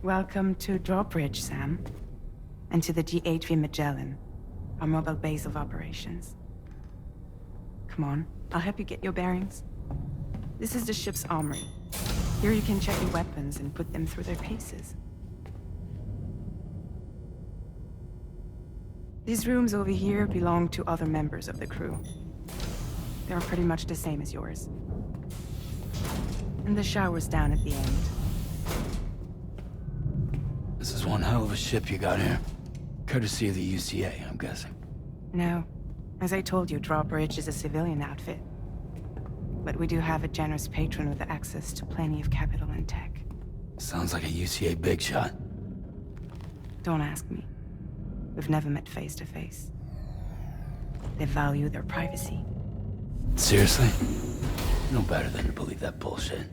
Welcome to Drawbridge, Sam. And to the GHV Magellan, our mobile base of operations. Come on, I'll help you get your bearings. This is the ship's armory. Here you can check your weapons and put them through their paces. These rooms over here belong to other members of the crew. They're pretty much the same as yours. And the shower's down at the end. This is one hell of a ship you got here. Courtesy of the UCA, I'm guessing. No. As I told you, Drawbridge is a civilian outfit. But we do have a generous patron with access to plenty of capital and tech. Sounds like a UCA big shot. Don't ask me. We've never met face to face. They value their privacy. Seriously? No better than to believe that bullshit.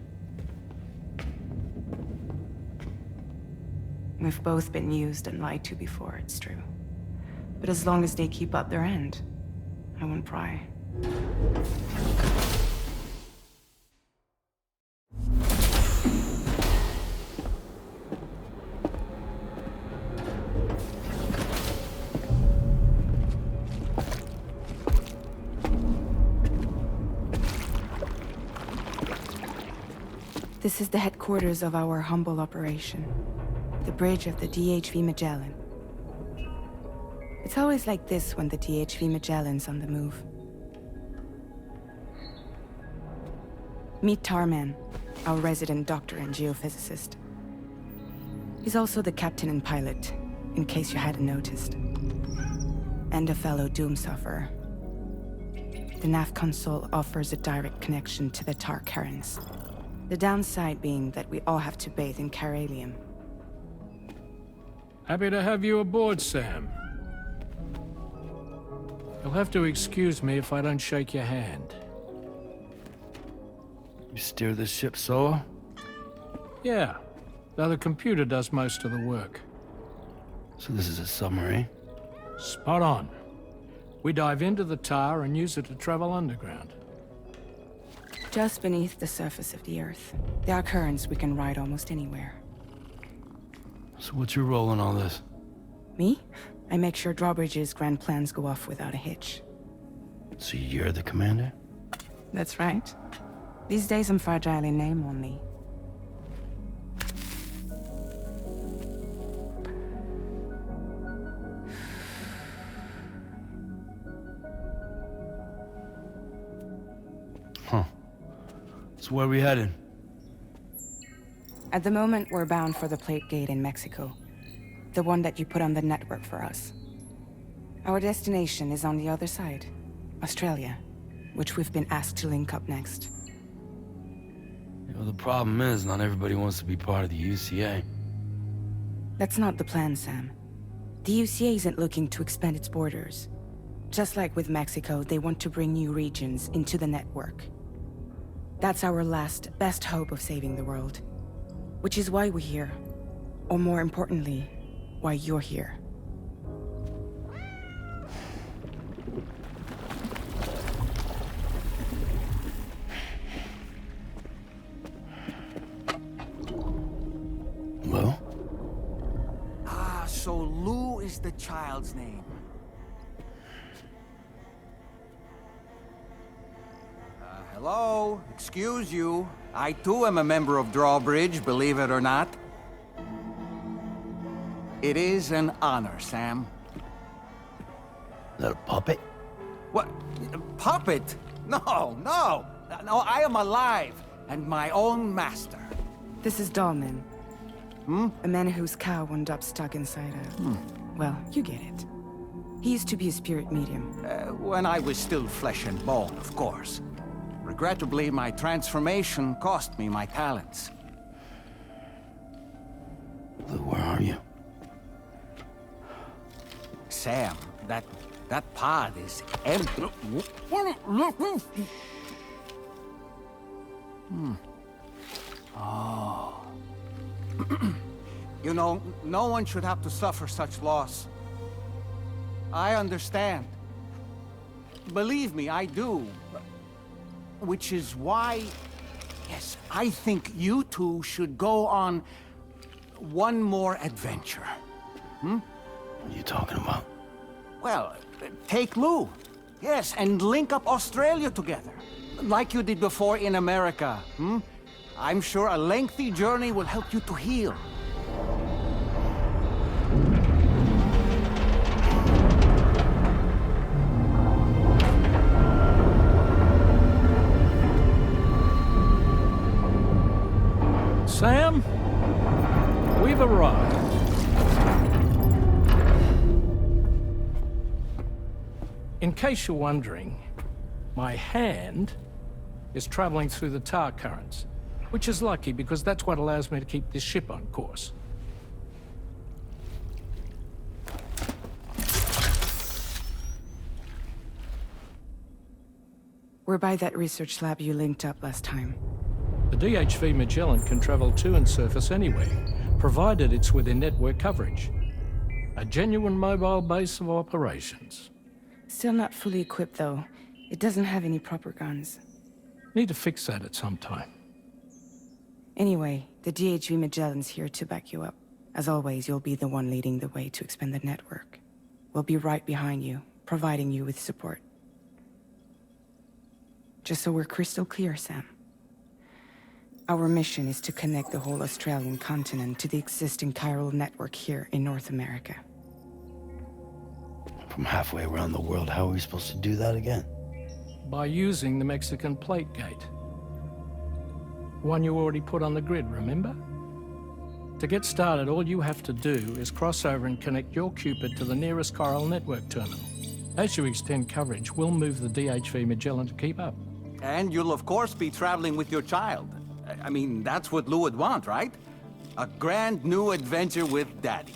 We've both been used and lied to before, it's true. But as long as they keep up their end, I won't pry. This is the headquarters of our humble operation. The bridge of the DHV Magellan. It's always like this when the DHV Magellan's on the move. Meet Tarman, our resident doctor and geophysicist. He's also the captain and pilot, in case you hadn't noticed. And a fellow doom sufferer. The nav console offers a direct connection to the Tar currents. The downside being that we all have to bathe in Caralium. Happy to have you aboard, Sam. You'll have to excuse me if I don't shake your hand. You steer this ship solo? Yeah, though the computer does most of the work. So this is a submarine? Spot on. We dive into the Tar and use it to travel underground. Just beneath the surface of the Earth, there are currents we can ride almost anywhere. So what's your role in all this? Me? I make sure Drawbridge's grand plans go off without a hitch. So you're the commander? That's right. These days I'm fragile in name only. Huh. So where are we headed? At the moment, we're bound for the Plate Gate in Mexico. The one that you put on the network for us. Our destination is on the other side, Australia, which we've been asked to link up next. You know, the problem is, not everybody wants to be part of the UCA. That's not the plan, Sam. The UCA isn't looking to expand its borders. Just like with Mexico, they want to bring new regions into the network. That's our last, best hope of saving the world. Which is why we're here. Or more importantly, why you're here. Lou? Ah, so Lou is the child's name. Hello? Excuse you. I too am a member of Drawbridge, believe it or not. It is an honor, Sam. Is that a puppet? What? A puppet? No, no! No, I am alive, and my own master. This is Dahlman. A man whose cow wound up stuck inside a... Well, you get it. He used to be a spirit medium. When I was still flesh and bone, of course. Regrettably, my transformation cost me my talents. Lou, where are you? Sam, that pod is empty. Oh. You know, no one should have to suffer such loss. I understand. Believe me, I do. Which is why, yes, I think you two should go on one more adventure. What are you talking about? Well, take Lou. Yes, and link up Australia together. Like you did before in America, I'm sure a lengthy journey will help you to heal. Sam, we've arrived. In case you're wondering, my hand is traveling through the tar currents, which is lucky because that's what allows me to keep this ship on course. We're by that research lab you linked up last time. The DHV Magellan can travel to and surface anywhere, provided it's within network coverage. A genuine mobile base of operations. Still not fully equipped, though. It doesn't have any proper guns. Need to fix that at some time. Anyway, the DHV Magellan's here to back you up. As always, you'll be the one leading the way to expand the network. We'll be right behind you, providing you with support. Just so we're crystal clear, Sam. Our mission is to connect the whole Australian continent to the existing chiral network here in North America. From halfway around the world, how are we supposed to do that again? By using the Mexican plate gate. One you already put on the grid, remember? To get started, all you have to do is cross over and connect your Cupid to the nearest chiral network terminal. As you extend coverage, we'll move the DHV Magellan to keep up. And you'll of course be traveling with your child. I mean, that's what Lou would want, right? A grand new adventure with Daddy.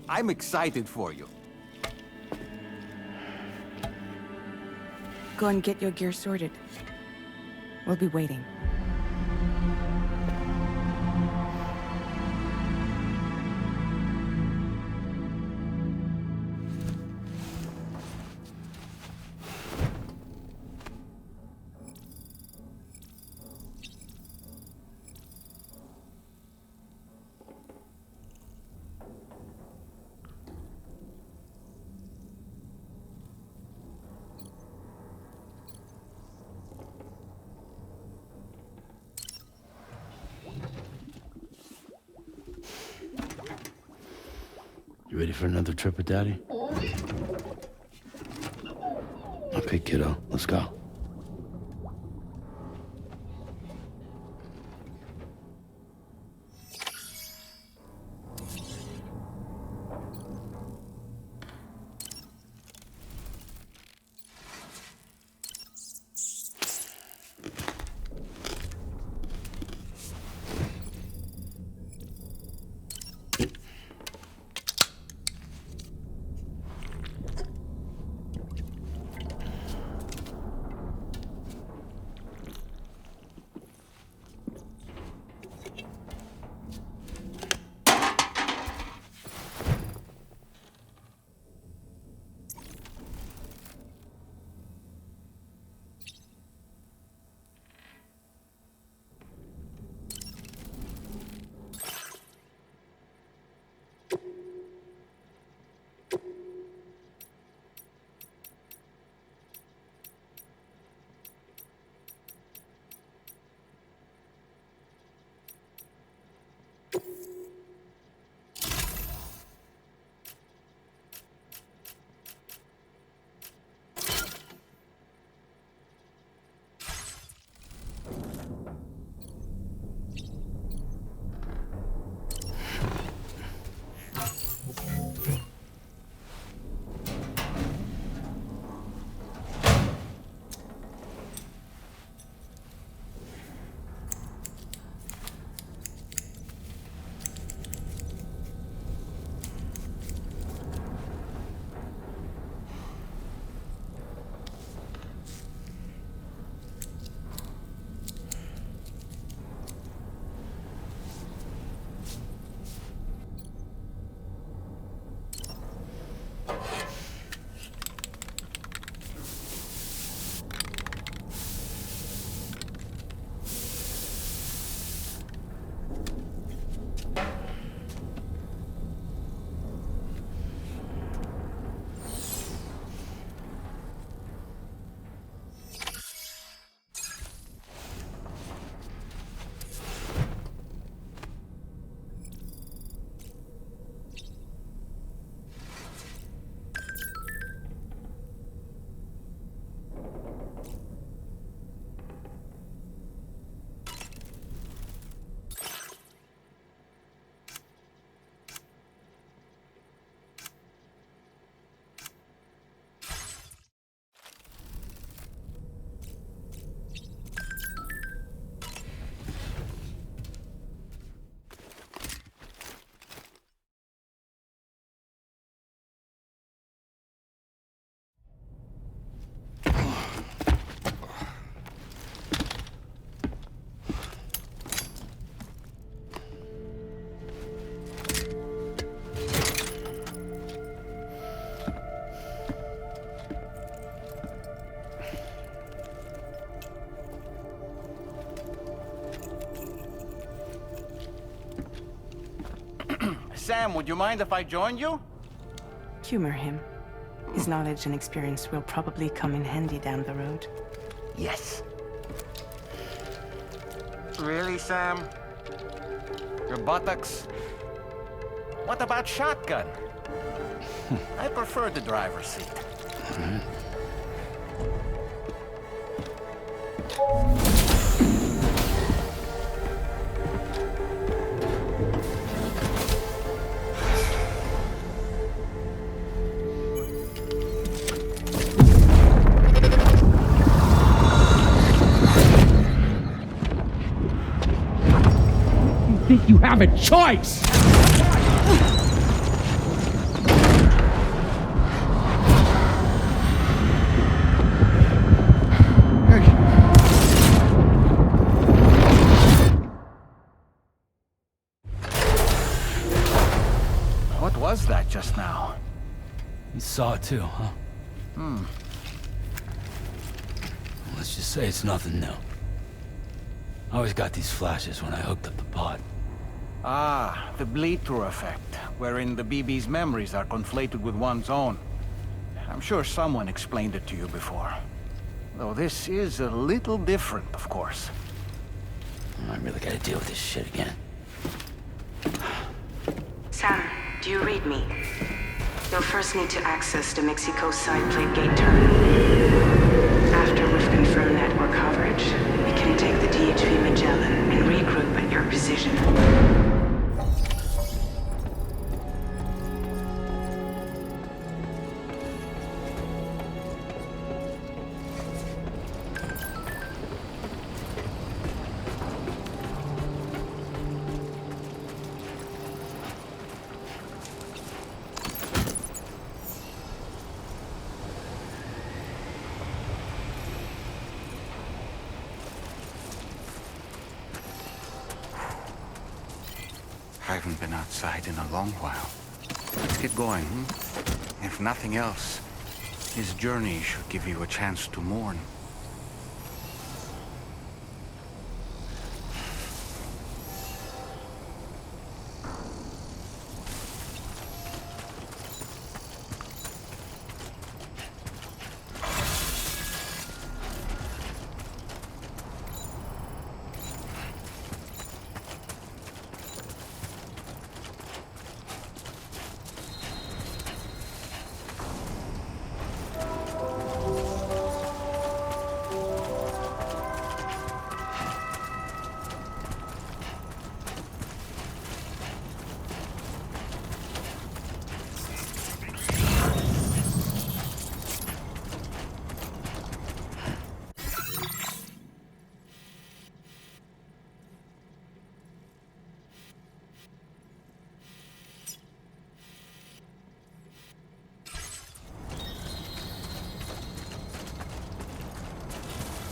I'm excited for you. Go and get your gear sorted. We'll be waiting. You ready for another trip with Daddy? Okay, kiddo, let's go. Sam, would you mind if I joined you? Humor him. His knowledge and experience will probably come in handy down the road. Yes. Really, Sam? Your buttocks? What about shotgun? I prefer the driver's seat. Think you have a choice? What was that just now? You saw it too, huh? Let's just say it's nothing new. I always got these flashes when I hooked up the pod. Ah, the bleed-through effect, wherein the BB's memories are conflated with one's own. I'm sure someone explained it to you before. Though this is a little different, of course. I really gotta deal with this shit again. Sam, do you read me? You'll first need to access the Mexico side plate gate terminal. After we've confirmed network coverage, we can take the DHV Magellan and regroup at your position. I haven't been outside in a long while. Let's get going, If nothing else, his journey should give you a chance to mourn.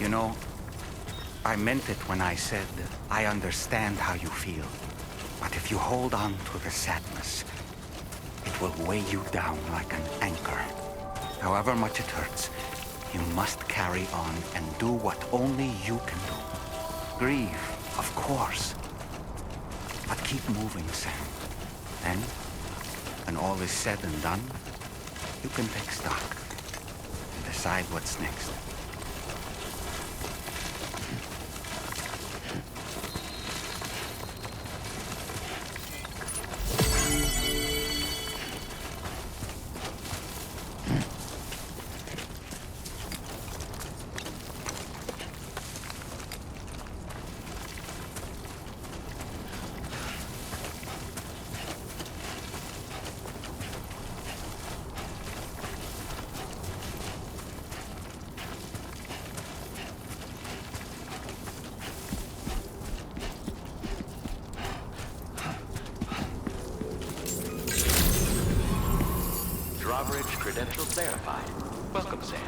You know, I meant it when I said I understand how you feel. But if you hold on to the sadness, it will weigh you down like an anchor. However much it hurts, you must carry on and do what only you can do. Grieve, of course. But keep moving, Sam. Then, when all is said and done, you can take stock and decide what's next. Drawbridge credentials verified. Welcome, Sam.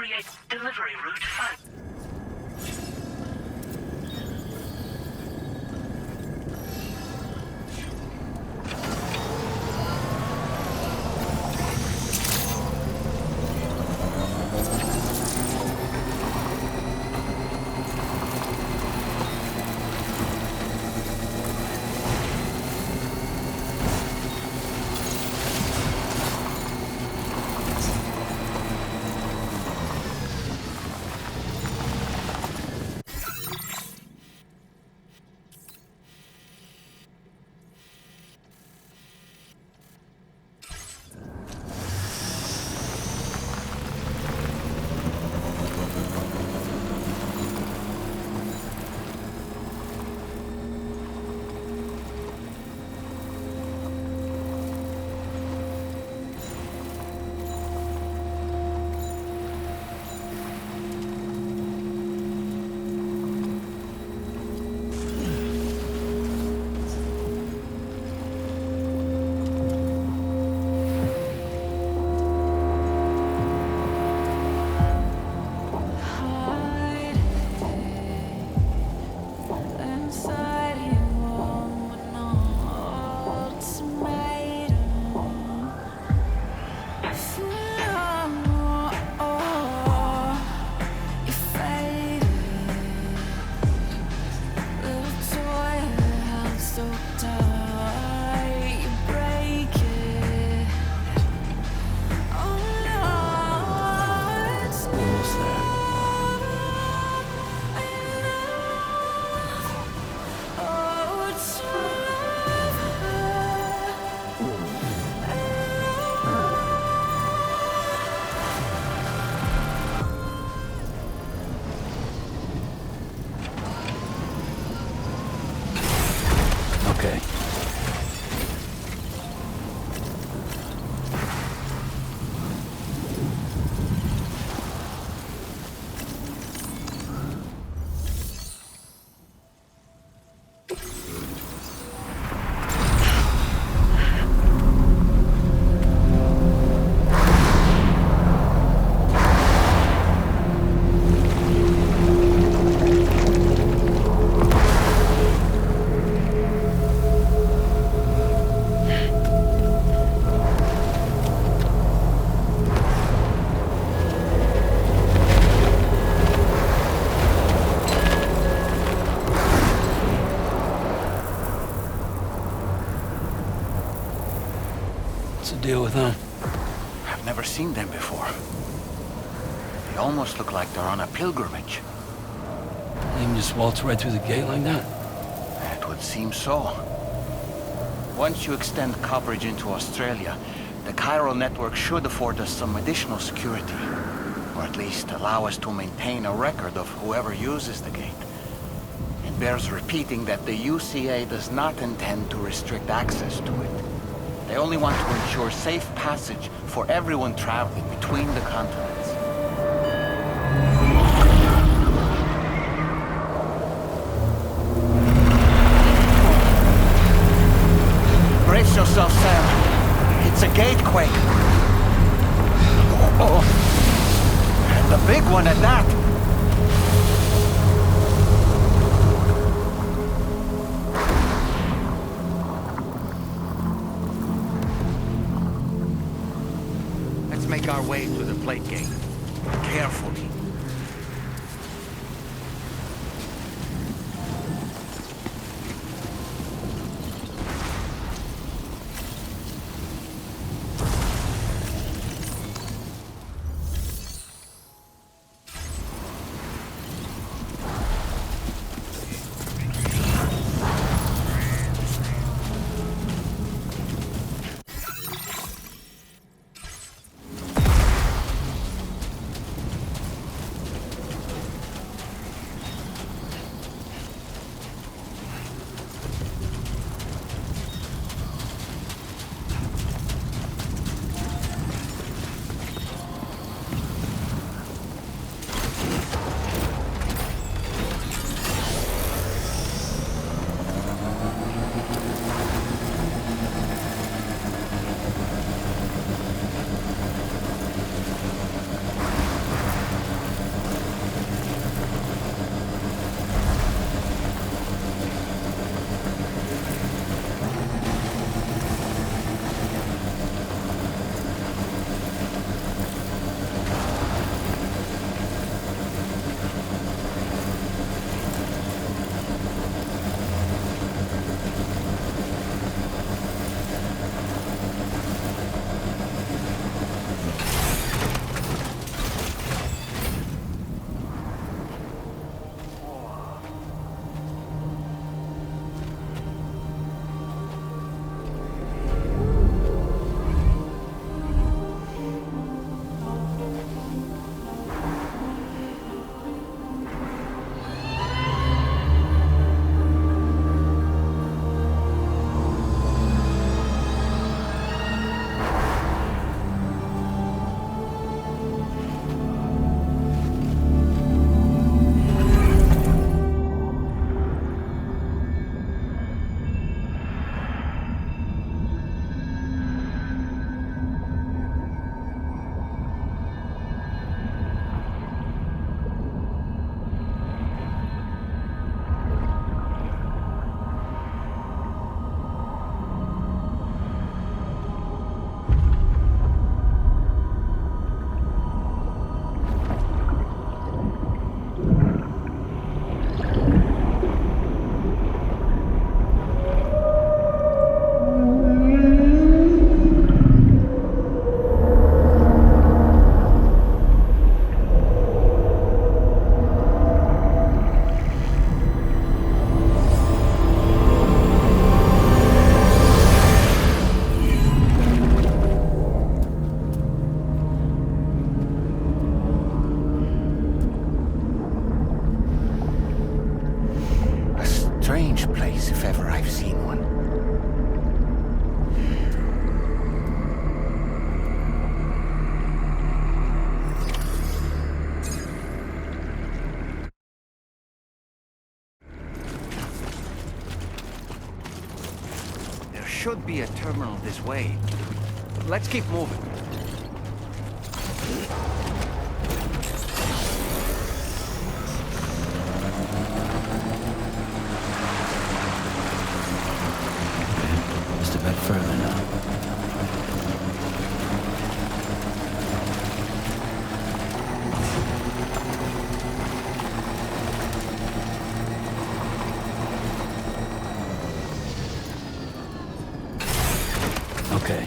create delivery route 5. Deal with them? I've never seen them before. They almost look like they're on a pilgrimage. They can just waltz right through the gate like that? It would seem so. Once you extend coverage into Australia, the chiral network should afford us some additional security. Or at least allow us to maintain a record of whoever uses the gate. It bears repeating that the UCA does not intend to restrict access to it. They only want to ensure safe passage for everyone traveling between the continents. Brace yourself, Sam. It's a gatequake. Oh, and a big one at that. Make our way to the plate gate. Carefully. strange place if ever I've seen one. There should be a terminal this way. Let's keep moving. Just a bit further now. Okay.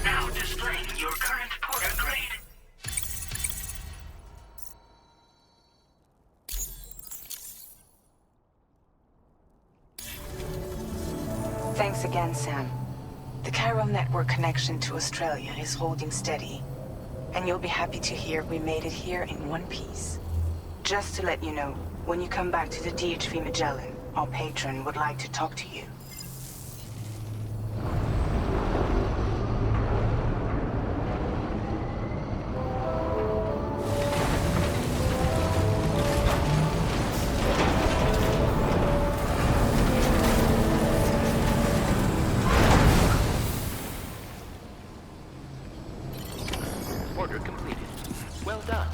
Now displaying your current porter grade. Thanks again, Sam. The chiral network connection to Australia is holding steady. And you'll be happy to hear we made it here in one piece. Just to let you know, when you come back to the DHV Magellan, our patron would like to talk to you. Order completed. Well done.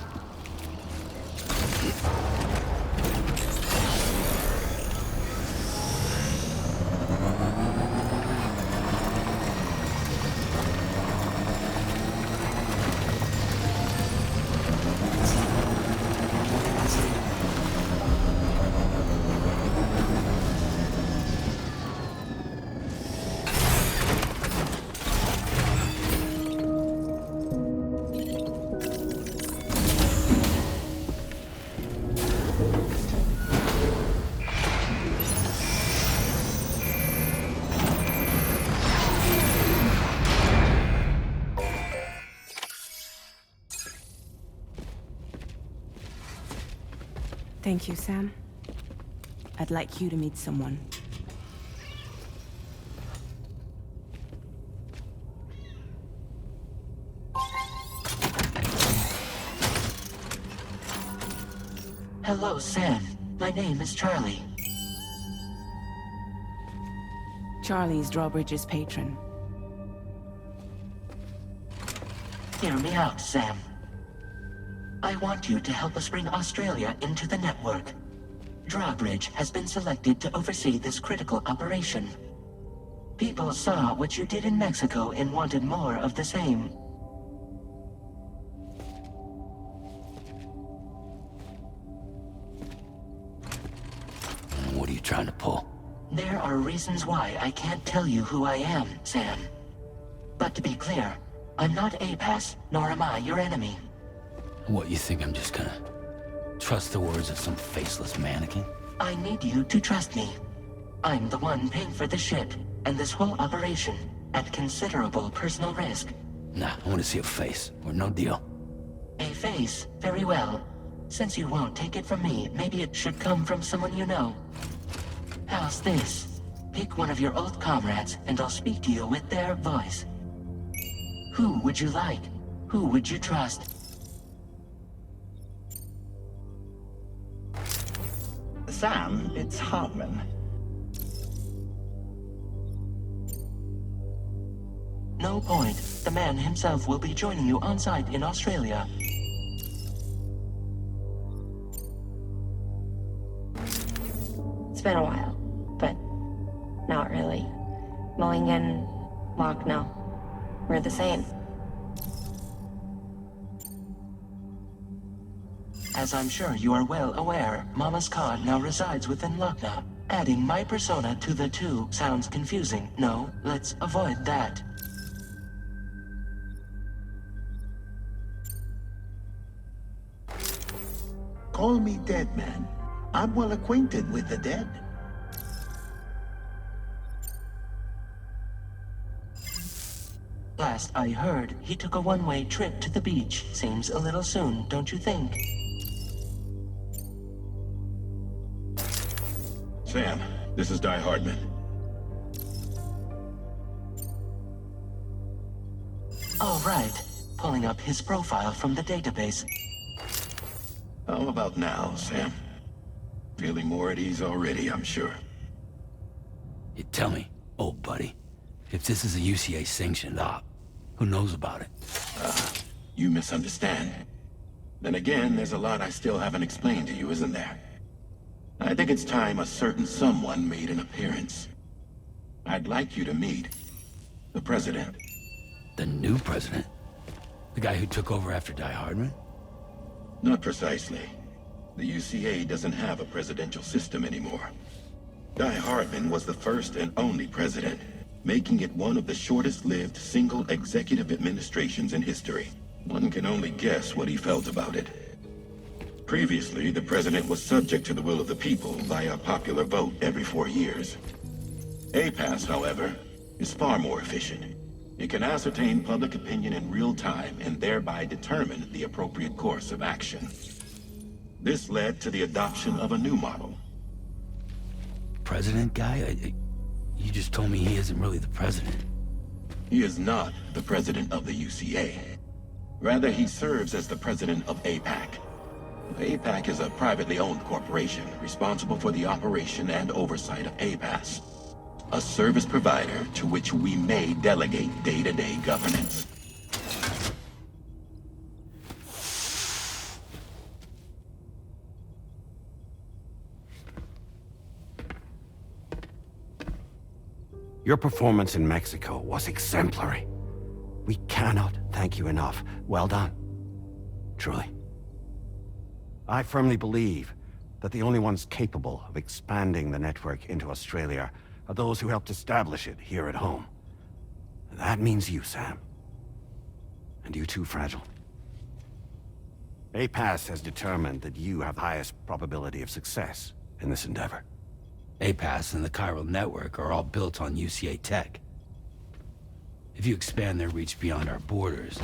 Thank you, Sam. I'd like you to meet someone. Hello, Sam. My name is Charlie. Charlie's Drawbridge's patron. Hear me out, Sam. I want you to help us bring Australia into the network. Drawbridge has been selected to oversee this critical operation. People saw what you did in Mexico and wanted more of the same. What are you trying to pull? There are reasons why I can't tell you who I am, Sam. But to be clear, I'm not APAS, nor am I your enemy. What, you think I'm just gonna trust the words of some faceless mannequin? I need you to trust me. I'm the one paying for the ship and this whole operation at considerable personal risk. Nah, I want to see a face, or no deal. A face? Very well. Since you won't take it from me, maybe it should come from someone you know. How's this? Pick one of your old comrades, and I'll speak to you with their voice. Who would you like? Who would you trust? Sam, it's Hartman. no point. The man himself will be joining you on site in Australia. It's been a while, but not really. Mulligan, Locke, no. We're the same. As I'm sure you are well aware, Mama's Cod now resides within Lochna. Adding my persona to the two sounds confusing. No, let's avoid that. Call me dead man. I'm well acquainted with the dead. Last I heard, he took a one-way trip to the beach. Seems a little soon, don't you think? Sam, this is Die Hardman. All right. Pulling up his profile from the database. How about now, Sam? Feeling more at ease already, I'm sure. You tell me, old buddy, if this is a UCA-sanctioned op, who knows about it? You misunderstand. Then again, there's a lot I still haven't explained to you, isn't there? I think it's time a certain someone made an appearance. I'd like you to meet the President. The new president? The guy who took over after Die Hardman? Not precisely. The UCA doesn't have a presidential system anymore. Die Hardman was the first and only president, making it one of the shortest-lived single executive administrations in history. One can only guess what he felt about it. Previously, the president was subject to the will of the people via popular vote every 4 years. APAS, however, is far more efficient. It can ascertain public opinion in real time and thereby determine the appropriate course of action. This led to the adoption of a new model. President guy? You just told me he isn't really the president. He is not the president of the UCA. Rather, he serves as the president of APAC. APAC is a privately owned corporation responsible for the operation and oversight of APAS, a service provider to which we may delegate day-to-day governance. Your performance in Mexico was exemplary. We cannot thank you enough. Well done. Truly. I firmly believe that the only ones capable of expanding the network into Australia are those who helped establish it here at home. That means you, Sam. And you too, Fragile. APAS has determined that you have the highest probability of success in this endeavor. APAS and the Chiral Network are all built on UCA tech. If you expand their reach beyond our borders,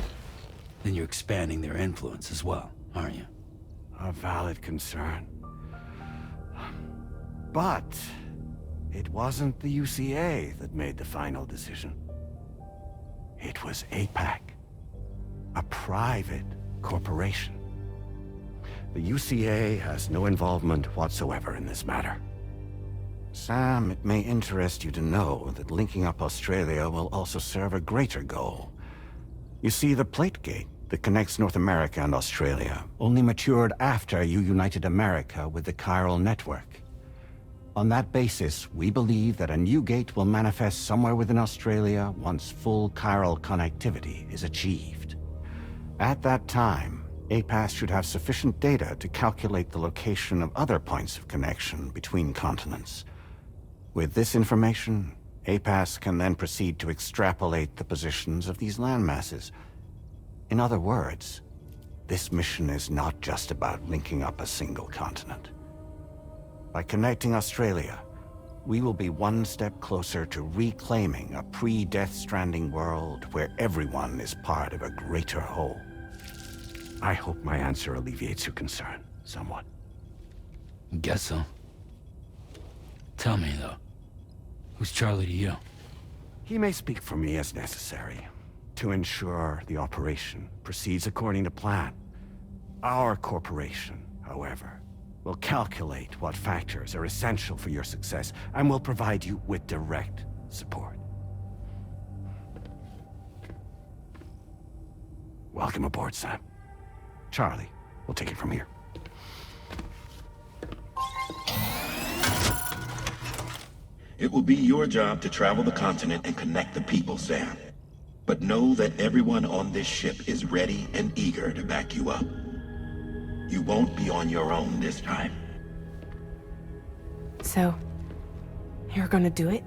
then you're expanding their influence as well, aren't you? A valid concern. But it wasn't the UCA that made the final decision. It was APAC, a private corporation. The UCA has no involvement whatsoever in this matter. Sam, it may interest you to know that linking up Australia will also serve a greater goal. You see, the plate gate that connects North America and Australia only matured after you united America with the Chiral Network. On that basis, we believe that a new gate will manifest somewhere within Australia once full chiral connectivity is achieved. At that time, APAS should have sufficient data to calculate the location of other points of connection between continents. With this information, APAS can then proceed to extrapolate the positions of these landmasses. In other words, this mission is not just about linking up a single continent. By connecting Australia, we will be one step closer to reclaiming a pre-Death Stranding world where everyone is part of a greater whole. I hope my answer alleviates your concern somewhat. Guess so. Tell me, though, who's Charlie to you? He may speak for me as necessary, to ensure the operation proceeds according to plan. Our corporation, however, will calculate what factors are essential for your success, and will provide you with direct support. Welcome aboard, Sam. Charlie, we'll take it from here. It will be your job to travel the continent and connect the people, Sam. But know that everyone on this ship is ready and eager to back you up. You won't be on your own this time. So, you're gonna do it?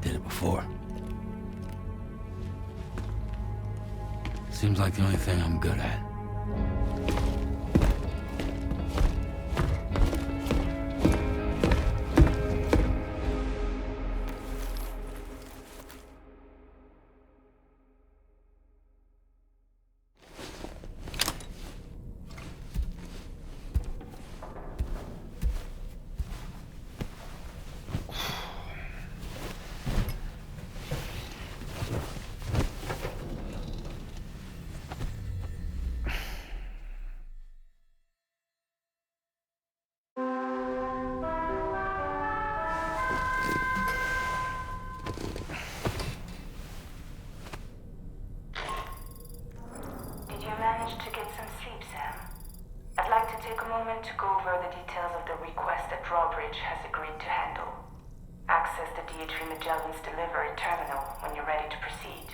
Did it before. Seems like the only thing I'm good at. Managed to get some sleep, Sam. I'd like to take a moment to go over the details of the request that Drawbridge has agreed to handle. Access the D.H. Magellan's delivery terminal when you're ready to proceed.